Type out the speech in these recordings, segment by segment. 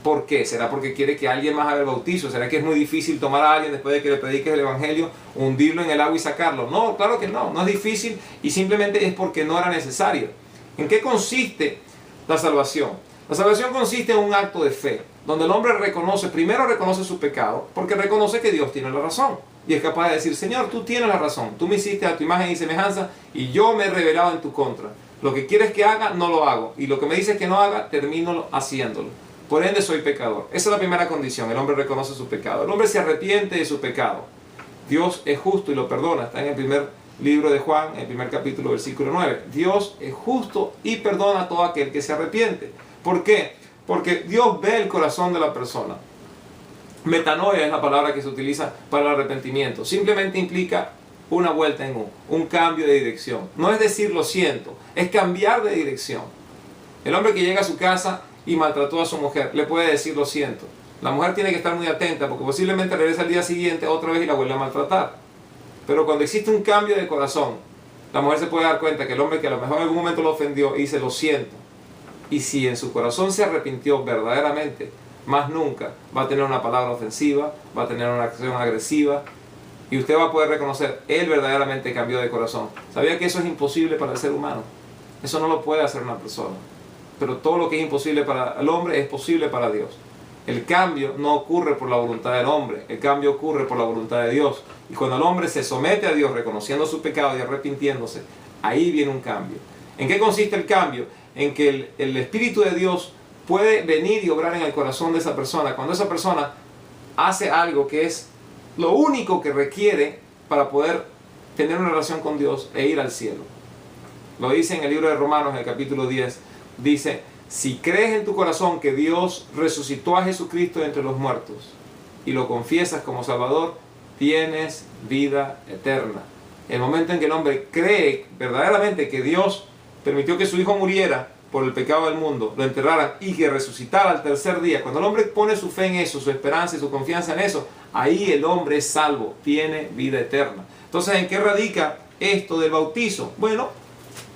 ¿Por qué? ¿Será porque quiere que alguien más haga el bautizo? ¿Será que es muy difícil tomar a alguien después de que le prediques el evangelio, hundirlo en el agua y sacarlo? No, claro que no, no es difícil y simplemente es porque no era necesario. ¿En qué consiste la salvación? La salvación consiste en un acto de fe, donde el hombre primero reconoce su pecado, porque reconoce que Dios tiene la razón. Y es capaz de decir, Señor, tú tienes la razón, tú me hiciste a tu imagen y semejanza y yo me he rebelado en tu contra. Lo que quieres que haga, no lo hago. Y lo que me dices que no haga, termino haciéndolo. Por ende soy pecador. Esa es la primera condición. El hombre reconoce su pecado. El hombre se arrepiente de su pecado. Dios es justo y lo perdona. Está en el primer libro de Juan, en el primer capítulo, versículo 9. Dios es justo y perdona a todo aquel que se arrepiente. ¿Por qué? Porque Dios ve el corazón de la persona. Metanoia es la palabra que se utiliza para el arrepentimiento. Simplemente implica una vuelta en un cambio de dirección. No es decir lo siento, es cambiar de dirección. El hombre que llega a su casa y maltrató a su mujer, le puede decir lo siento. La mujer tiene que estar muy atenta porque posiblemente regresa al día siguiente otra vez y la vuelve a maltratar. Pero cuando existe un cambio de corazón, la mujer se puede dar cuenta que el hombre que a lo mejor en algún momento lo ofendió y dice lo siento. Y si en su corazón se arrepintió verdaderamente, más nunca va a tener una palabra ofensiva, va a tener una acción agresiva y usted va a poder reconocer, él verdaderamente cambió de corazón. ¿Sabía que eso es imposible para el ser humano? Eso no lo puede hacer una persona. Pero todo lo que es imposible para el hombre es posible para Dios. El cambio no ocurre por la voluntad del hombre, el cambio ocurre por la voluntad de Dios. Y cuando el hombre se somete a Dios reconociendo su pecado y arrepintiéndose, ahí viene un cambio. ¿En qué consiste el cambio? En que el Espíritu de Dios puede venir y obrar en el corazón de esa persona. Cuando esa persona hace algo que es lo único que requiere para poder tener una relación con Dios e ir al cielo. Lo dice en el libro de Romanos, en el capítulo 10, dice, si crees en tu corazón que Dios resucitó a Jesucristo de entre los muertos y lo confiesas como Salvador, tienes vida eterna. El momento en que el hombre cree verdaderamente que Dios permitió que su hijo muriera por el pecado del mundo, lo enterraran y que resucitara al tercer día, cuando el hombre pone su fe en eso, su esperanza y su confianza en eso, ahí el hombre es salvo, tiene vida eterna. Entonces, ¿en qué radica esto del bautizo? Bueno,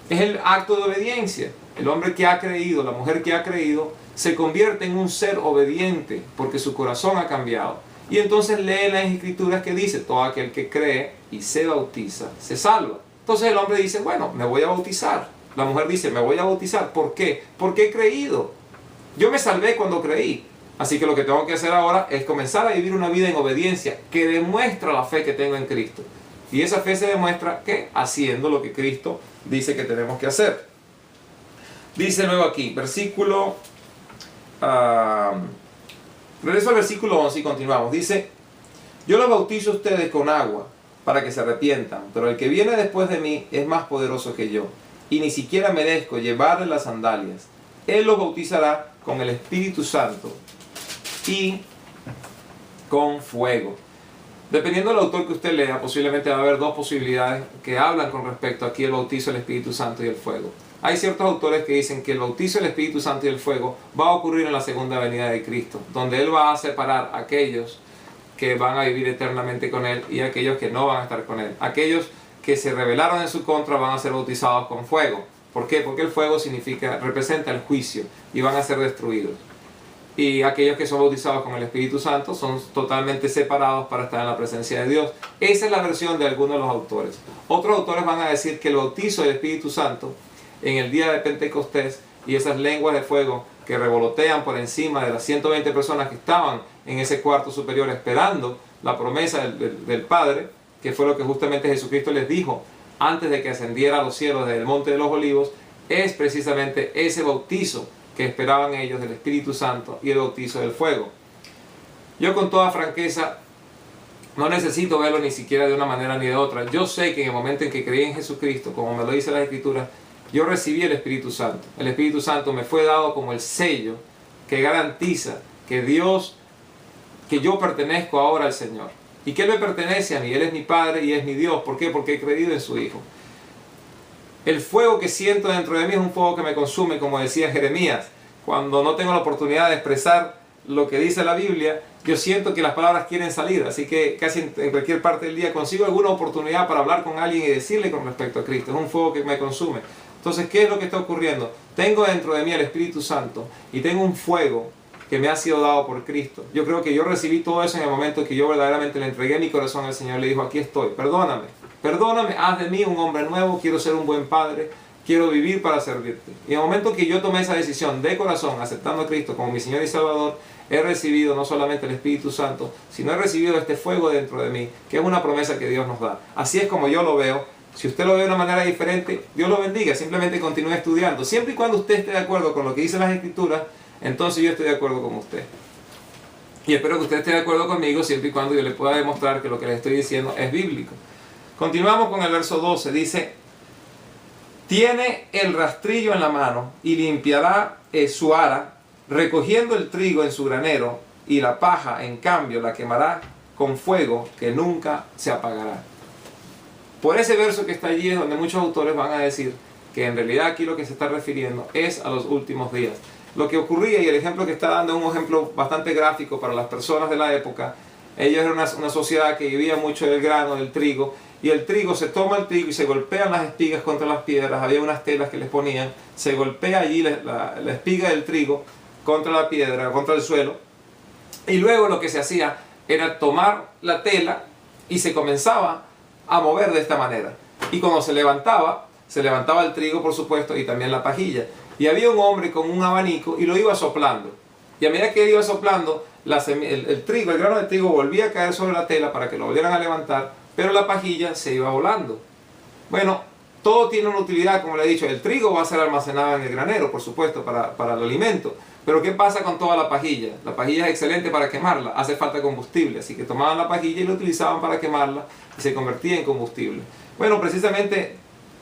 es el acto de obediencia. El hombre que ha creído, la mujer que ha creído, se convierte en un ser obediente porque su corazón ha cambiado. Y entonces lee las escrituras que dice, todo aquel que cree y se bautiza, se salva. Entonces el hombre dice, bueno, me voy a bautizar. La mujer dice, me voy a bautizar. ¿Por qué? Porque he creído. Yo me salvé cuando creí. Así que lo que tengo que hacer ahora es comenzar a vivir una vida en obediencia que demuestra la fe que tengo en Cristo. Y esa fe se demuestra que haciendo lo que Cristo dice que tenemos que hacer. Dice luego aquí, versículo... regreso al versículo 11 y continuamos. Dice, yo los bautizo a ustedes con agua para que se arrepientan, pero el que viene después de mí es más poderoso que yo, y ni siquiera merezco llevarle las sandalias. Él los bautizará con el Espíritu Santo y con fuego. Dependiendo del autor que usted lea, posiblemente va a haber dos posibilidades que hablan con respecto aquí al bautizo del Espíritu Santo y el fuego. Hay ciertos autores que dicen que el bautizo del Espíritu Santo y el fuego va a ocurrir en la segunda venida de Cristo, donde Él va a separar a aquellos que van a vivir eternamente con Él y a aquellos que no van a estar con Él. Aquellos que se rebelaron en su contra van a ser bautizados con fuego. ¿Por qué? Porque el fuego representa el juicio y van a ser destruidos. Y aquellos que son bautizados con el Espíritu Santo son totalmente separados para estar en la presencia de Dios. Esa es la versión de algunos de los autores. Otros autores van a decir que el bautizo del Espíritu Santo en el día de Pentecostés y esas lenguas de fuego que revolotean por encima de las 120 personas que estaban en ese cuarto superior esperando la promesa del Padre, que fue lo que justamente Jesucristo les dijo antes de que ascendiera a los cielos desde el Monte de los Olivos, es precisamente ese bautizo que esperaban ellos del Espíritu Santo y el bautizo del fuego. Yo con toda franqueza no necesito verlo ni siquiera de una manera ni de otra. Yo sé que en el momento en que creí en Jesucristo, como me lo dice la Escritura, yo recibí el Espíritu Santo. El Espíritu Santo me fue dado como el sello que garantiza que yo pertenezco ahora al Señor. Y que Él me pertenece a mí. Él es mi Padre y es mi Dios. ¿Por qué? Porque he creído en su Hijo. El fuego que siento dentro de mí es un fuego que me consume, como decía Jeremías. Cuando no tengo la oportunidad de expresar lo que dice la Biblia, yo siento que las palabras quieren salir. Así que casi en cualquier parte del día consigo alguna oportunidad para hablar con alguien y decirle con respecto a Cristo. Es un fuego que me consume. Entonces, ¿qué es lo que está ocurriendo? Tengo dentro de mí el Espíritu Santo y tengo un fuego que me ha sido dado por Cristo. Yo creo que yo recibí todo eso en el momento que yo verdaderamente le entregué mi corazón al Señor. Le dijo, aquí estoy, perdóname, perdóname, haz de mí un hombre nuevo, quiero ser un buen padre, quiero vivir para servirte. Y en el momento que yo tomé esa decisión de corazón, aceptando a Cristo como mi Señor y Salvador, he recibido no solamente el Espíritu Santo, sino he recibido este fuego dentro de mí, que es una promesa que Dios nos da. Así es como yo lo veo. Si usted lo ve de una manera diferente, Dios lo bendiga, simplemente continúe estudiando. Siempre y cuando usted esté de acuerdo con lo que dicen las Escrituras, entonces yo estoy de acuerdo con usted. Y espero que usted esté de acuerdo conmigo, siempre y cuando yo le pueda demostrar que lo que le estoy diciendo es bíblico. Continuamos con el verso 12, dice: tiene el rastrillo en la mano y limpiará su ara, recogiendo el trigo en su granero, y la paja, en cambio, la quemará con fuego que nunca se apagará. Por ese verso que está allí es donde muchos autores van a decir que en realidad aquí lo que se está refiriendo es a los últimos días. Lo que ocurría, y el ejemplo que está dando es un ejemplo bastante gráfico para las personas de la época. Ellos eran una sociedad que vivía mucho del grano, del trigo, y el trigo, se toma el trigo y se golpean las espigas contra las piedras. Había unas telas que les ponían, se golpea allí la espiga del trigo contra la piedra, contra el suelo, y luego lo que se hacía era tomar la tela y se comenzaba a mover de esta manera. Y cuando se levantaba el trigo, por supuesto, y también la pajilla. Y había un hombre con un abanico y lo iba soplando. Y a medida que él iba soplando, el grano de trigo volvía a caer sobre la tela para que lo volvieran a levantar, pero la pajilla se iba volando. Bueno, todo tiene una utilidad, como le he dicho. El trigo va a ser almacenado en el granero, por supuesto, para el alimento. Pero ¿qué pasa con toda la pajilla? La pajilla es excelente para quemarla, hace falta combustible. Así que tomaban la pajilla y la utilizaban para quemarla y se convertía en combustible. Bueno, precisamente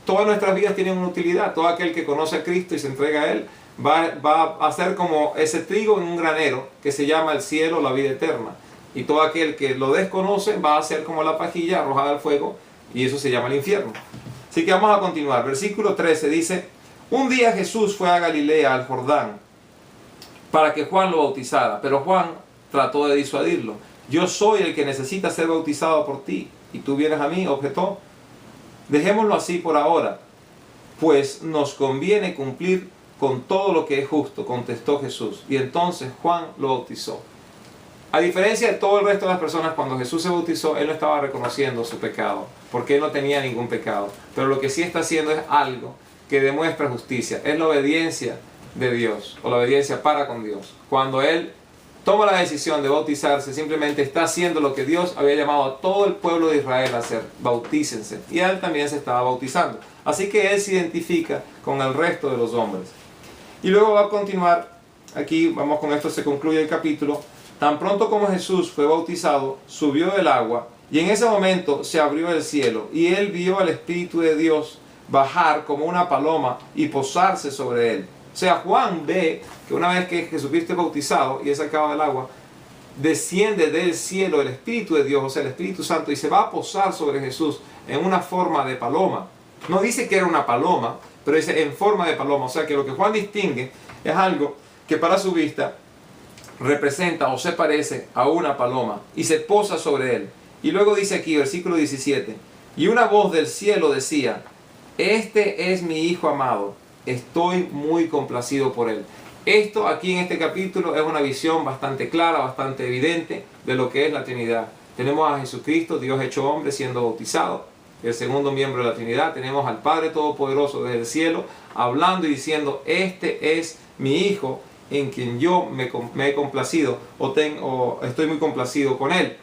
todas nuestras vidas tienen una utilidad. Todo aquel que conoce a Cristo y se entrega a Él va a ser como ese trigo en un granero que se llama el cielo, la vida eterna. Y todo aquel que lo desconoce va a ser como la pajilla arrojada al fuego, y eso se llama el infierno. Así que vamos a continuar. Versículo 13 dice: un día Jesús fue a Galilea, al Jordán, para que Juan lo bautizara, pero Juan trató de disuadirlo. Yo soy el que necesita ser bautizado por ti, y tú vienes a mí, objetó. Dejémoslo así por ahora, pues nos conviene cumplir con todo lo que es justo, contestó Jesús. Y entonces Juan lo bautizó. A diferencia de todo el resto de las personas, cuando Jesús se bautizó, Él no estaba reconociendo su pecado, porque Él no tenía ningún pecado. Pero lo que sí está haciendo es algo que demuestra justicia, es la obediencia de Dios, o la obediencia para con Dios. Cuando Él toma la decisión de bautizarse, simplemente está haciendo lo que Dios había llamado a todo el pueblo de Israel a hacer: bautícense. Y Él también se estaba bautizando. Así que Él se identifica con el resto de los hombres. Y luego va a continuar, aquí vamos, con esto se concluye el capítulo. Tan pronto como Jesús fue bautizado, subió del agua, y en ese momento se abrió el cielo, y Él vio al Espíritu de Dios bajar como una paloma y posarse sobre Él. O sea, Juan ve que una vez que Jesucristo es bautizado y es sacado del agua, desciende del cielo el Espíritu de Dios, o sea, el Espíritu Santo, y se va a posar sobre Jesús en una forma de paloma. No dice que era una paloma, pero dice en forma de paloma. O sea, que lo que Juan distingue es algo que para su vista representa o se parece a una paloma, y se posa sobre él. Y luego dice aquí, versículo 17: y una voz del cielo decía: este es mi Hijo amado, estoy muy complacido por él. Esto aquí en este capítulo es una visión bastante clara, bastante evidente de lo que es la Trinidad. Tenemos a Jesucristo, Dios hecho hombre, siendo bautizado, el segundo miembro de la Trinidad. Tenemos al Padre Todopoderoso desde el cielo hablando y diciendo: este es mi Hijo, en quien yo me he complacido, o estoy muy complacido con él.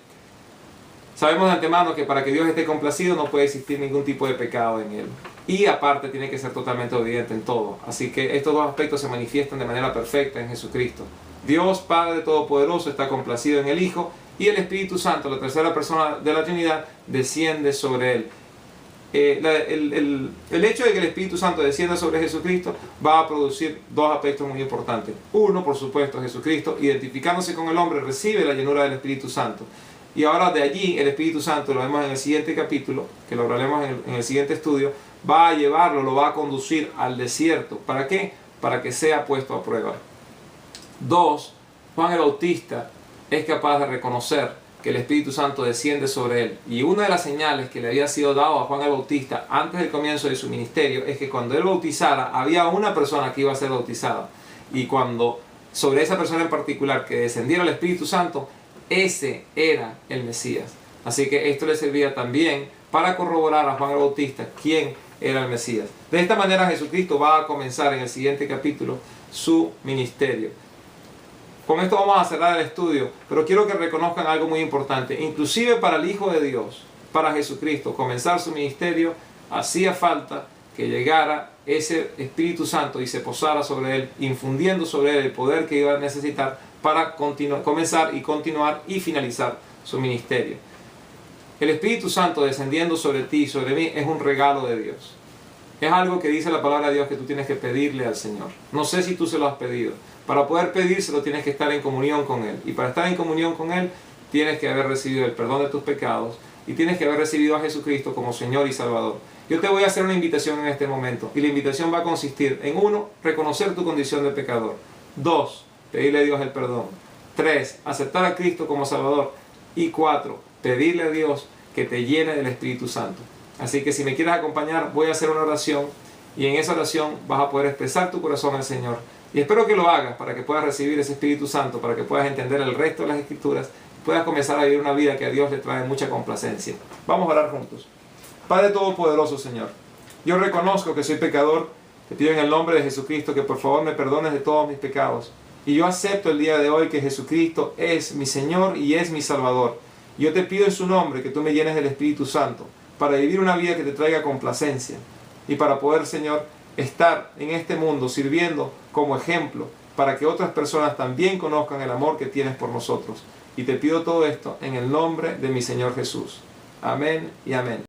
Sabemos de antemano que para que Dios esté complacido no puede existir ningún tipo de pecado en él. Y aparte tiene que ser totalmente obediente en todo. Así que estos dos aspectos se manifiestan de manera perfecta en Jesucristo. Dios Padre Todopoderoso está complacido en el Hijo, y el Espíritu Santo, la tercera persona de la Trinidad, desciende sobre él. El hecho de que el Espíritu Santo descienda sobre Jesucristo va a producir dos aspectos muy importantes. Uno, por supuesto, Jesucristo, identificándose con el hombre, recibe la llenura del Espíritu Santo. Y ahora de allí el Espíritu Santo, lo vemos en el siguiente capítulo, que lo hablaremos en el siguiente estudio, va a llevarlo, lo va a conducir al desierto. ¿Para qué? Para que sea puesto a prueba. Dos, Juan el Bautista es capaz de reconocer que el Espíritu Santo desciende sobre él. Y una de las señales que le había sido dado a Juan el Bautista antes del comienzo de su ministerio es que cuando él bautizara, había una persona que iba a ser bautizada. Y cuando sobre esa persona en particular, que descendiera el Espíritu Santo, ese era el Mesías. Así que esto le servía también para corroborar a Juan el Bautista quién era el Mesías. De esta manera Jesucristo va a comenzar en el siguiente capítulo su ministerio. Con esto vamos a cerrar el estudio, pero quiero que reconozcan algo muy importante. Inclusive para el Hijo de Dios, para Jesucristo, comenzar su ministerio, hacía falta que llegara ese Espíritu Santo y se posara sobre él, infundiendo sobre él el poder que iba a necesitar para comenzar y continuar y finalizar su ministerio. El Espíritu Santo descendiendo sobre ti y sobre mí es un regalo de Dios. Es algo que dice la palabra de Dios que tú tienes que pedirle al Señor. No sé si tú se lo has pedido. Para poder pedírselo tienes que estar en comunión con Él. Y para estar en comunión con Él tienes que haber recibido el perdón de tus pecados y tienes que haber recibido a Jesucristo como Señor y Salvador. Yo te voy a hacer una invitación en este momento. Y la invitación va a consistir en 1, reconocer tu condición de pecador. 2, pedirle a Dios el perdón. 3, aceptar a Cristo como Salvador. Y 4, pedirle a Dios que te llene del Espíritu Santo. Así que si me quieres acompañar, voy a hacer una oración y en esa oración vas a poder expresar tu corazón al Señor. Y espero que lo hagas para que puedas recibir ese Espíritu Santo, para que puedas entender el resto de las Escrituras, puedas comenzar a vivir una vida que a Dios le trae mucha complacencia. Vamos a orar juntos. Padre Todopoderoso, Señor, yo reconozco que soy pecador, te pido en el nombre de Jesucristo que por favor me perdones de todos mis pecados. Y yo acepto el día de hoy que Jesucristo es mi Señor y es mi Salvador. Yo te pido en su nombre que tú me llenes del Espíritu Santo para vivir una vida que te traiga complacencia y para poder, Señor, estar en este mundo sirviendo como ejemplo para que otras personas también conozcan el amor que tienes por nosotros. Y te pido todo esto en el nombre de mi Señor Jesús. Amén y amén.